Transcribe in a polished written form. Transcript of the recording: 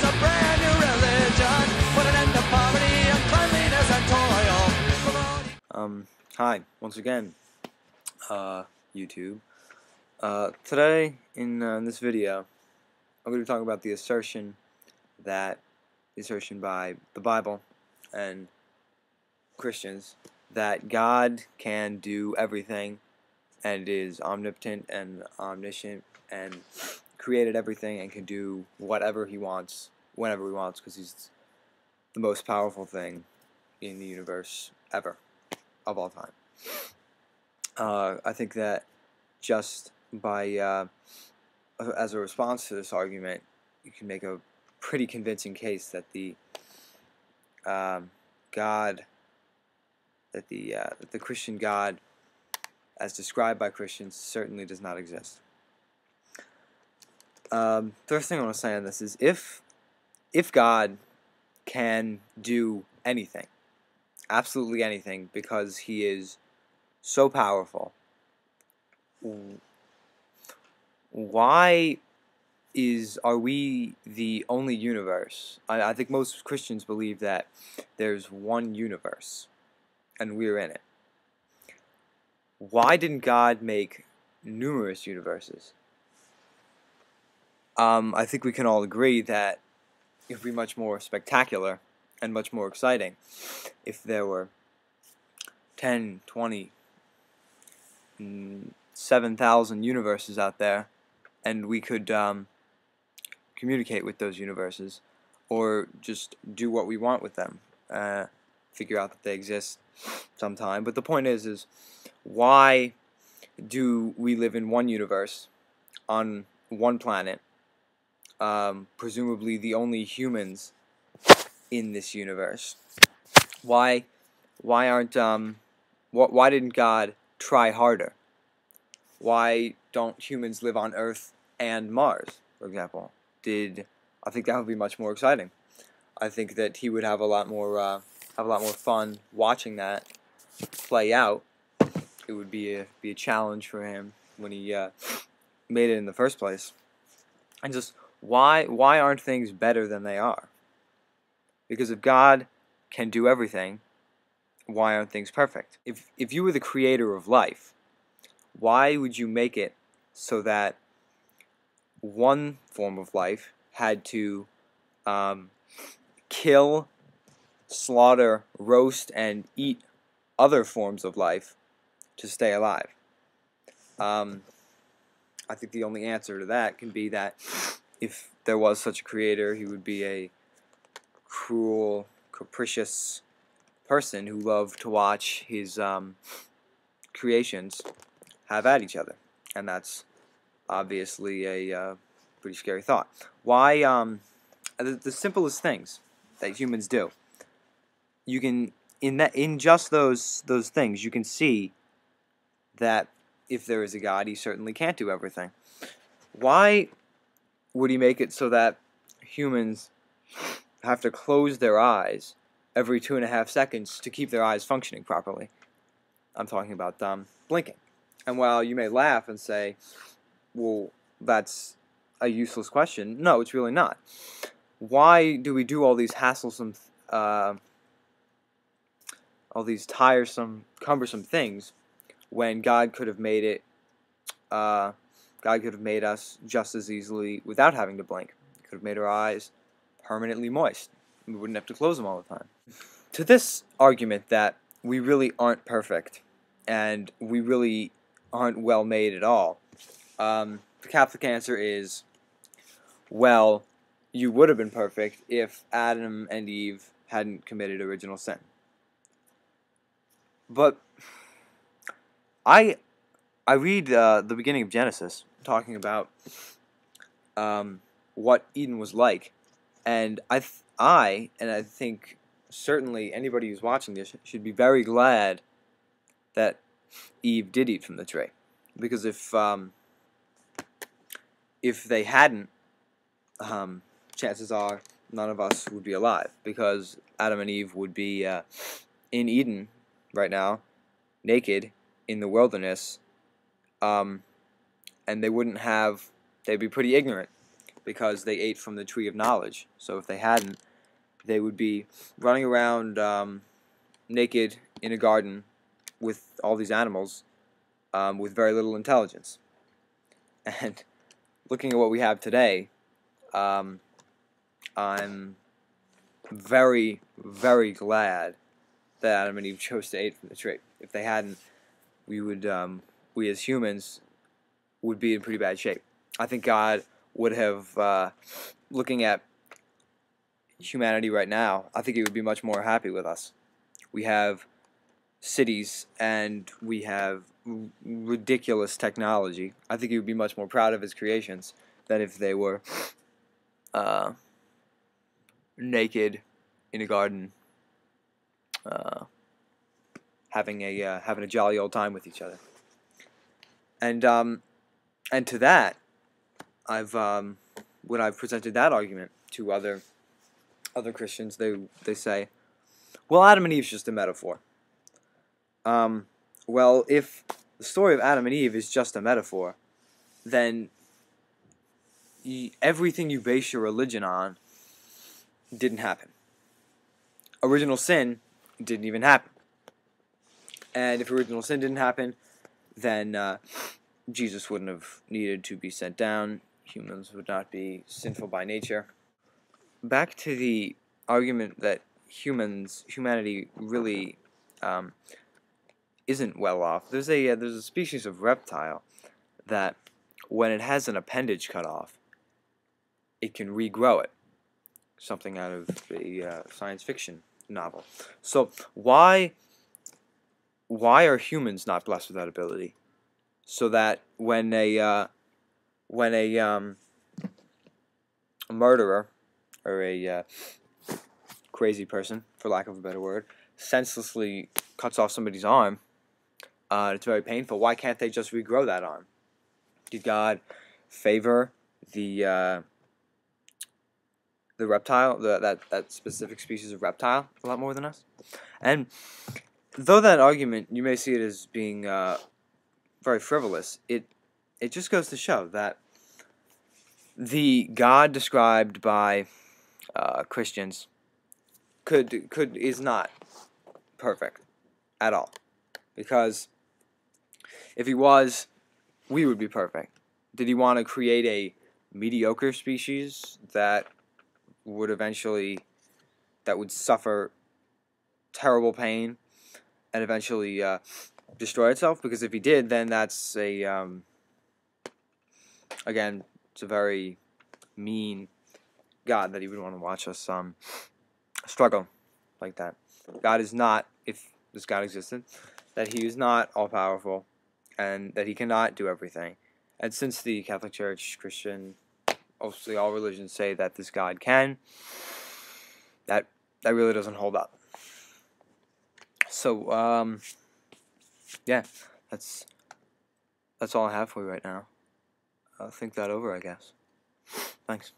It's a brand new religion. Put an end to poverty and cleanliness and toil. Hi, once again, YouTube. Today, in this video, I'm going to be talking about the assertion by the Bible and Christians that God can do everything and is omnipotent and omniscient and created everything and can do whatever he wants, whenever he wants, because he's the most powerful thing in the universe ever, of all time. I think that just by, as a response to this argument, you can make a pretty convincing case that the the Christian God, as described by Christians, certainly does not exist. First thing I want to say on this is if God can do anything, absolutely anything, because he is so powerful, why are we the only universe? I think most Christians believe that there's one universe and we're in it. Why didn't God make numerous universes? I think we can all agree that it would be much more spectacular and much more exciting if there were 10, 20, 7,000 universes out there, and we could communicate with those universes, or just do what we want with them, figure out that they exist sometime. But the point is why do we live in one universe on one planet, presumably the only humans in this universe? Why didn't God try harder? Why don't humans live on Earth and Mars, for example? I think that would be much more exciting. I think that he would have a lot more fun watching that play out. It would be a challenge for him when he made it in the first place. And just why aren't things better than they are? Because if God can do everything, why aren't things perfect? If you were the creator of life, why would you make it so that one form of life had to kill, slaughter, roast, and eat other forms of life to stay alive? I think the only answer to that can be that if there was such a creator, he would be a cruel, capricious person who loved to watch his creations have at each other, and that's obviously a pretty scary thought. Why? The simplest things that humans do, you can in just those things you can see that if there is a God, he certainly can't do everything. Why would he make it so that humans have to close their eyes every 2.5 seconds to keep their eyes functioning properly? I'm talking about blinking. And while you may laugh and say, well, that's a useless question, no, it's really not. Why do we do all these hasslesome, all these tiresome, cumbersome things when God could have made it? God could have made us just as easily without having to blink. He could have made our eyes permanently moist. We wouldn't have to close them all the time. To this argument that we really aren't perfect and we really aren't well made at all, the Catholic answer is, well, you would have been perfect if Adam and Eve hadn't committed original sin. But I read the beginning of Genesis talking about what Eden was like, and I think certainly anybody who's watching this should be very glad that Eve did eat from the tree, because if they hadn't, chances are none of us would be alive, because Adam and Eve would be in Eden right now, naked in the wilderness, and they'd be pretty ignorant, because they ate from the tree of knowledge. So if they hadn't, they would be running around naked in a garden with all these animals with very little intelligence. And looking at what we have today, I'm very, very glad that Adam and Eve chose to eat from the tree. If they hadn't, we as humans would be in pretty bad shape. I think God would have, looking at humanity right now, I think He would be much more happy with us. We have cities and we have ridiculous technology. I think He would be much more proud of His creations than if they were naked in a garden, having a jolly old time with each other. And to that, when I've presented that argument to other Christians, they say, well, Adam and Eve is just a metaphor. Well, if the story of Adam and Eve is just a metaphor, then everything you base your religion on didn't happen. Original sin didn't even happen. And if original sin didn't happen, then Jesus wouldn't have needed to be sent down. Humans would not be sinful by nature. Back to the argument that humanity really isn't well off. There's a species of reptile that, when it has an appendage cut off, it can regrow it. Something out of a science fiction novel. So why are humans not blessed with that ability? So that when a murderer or a crazy person, for lack of a better word, senselessly cuts off somebody's arm, it's very painful. Why can't they just regrow that arm? Did God favor the reptile, that specific species of reptile, a lot more than us? And though that argument, you may see it as being very frivolous, it just goes to show that the God described by Christians is not perfect at all. Because if He was, we would be perfect. Did He want to create a mediocre species that would suffer terrible pain and eventually destroy itself? Because if He did, then that's again, it's a very mean God that He would want to watch us struggle like that. God is not, if this God existed, that He is not all-powerful and that He cannot do everything. And since the Catholic Church, Christian, obviously all religions say that this God can, that really doesn't hold up. So, yeah, that's all I have for you right now. I'll think that over, I guess. Thanks.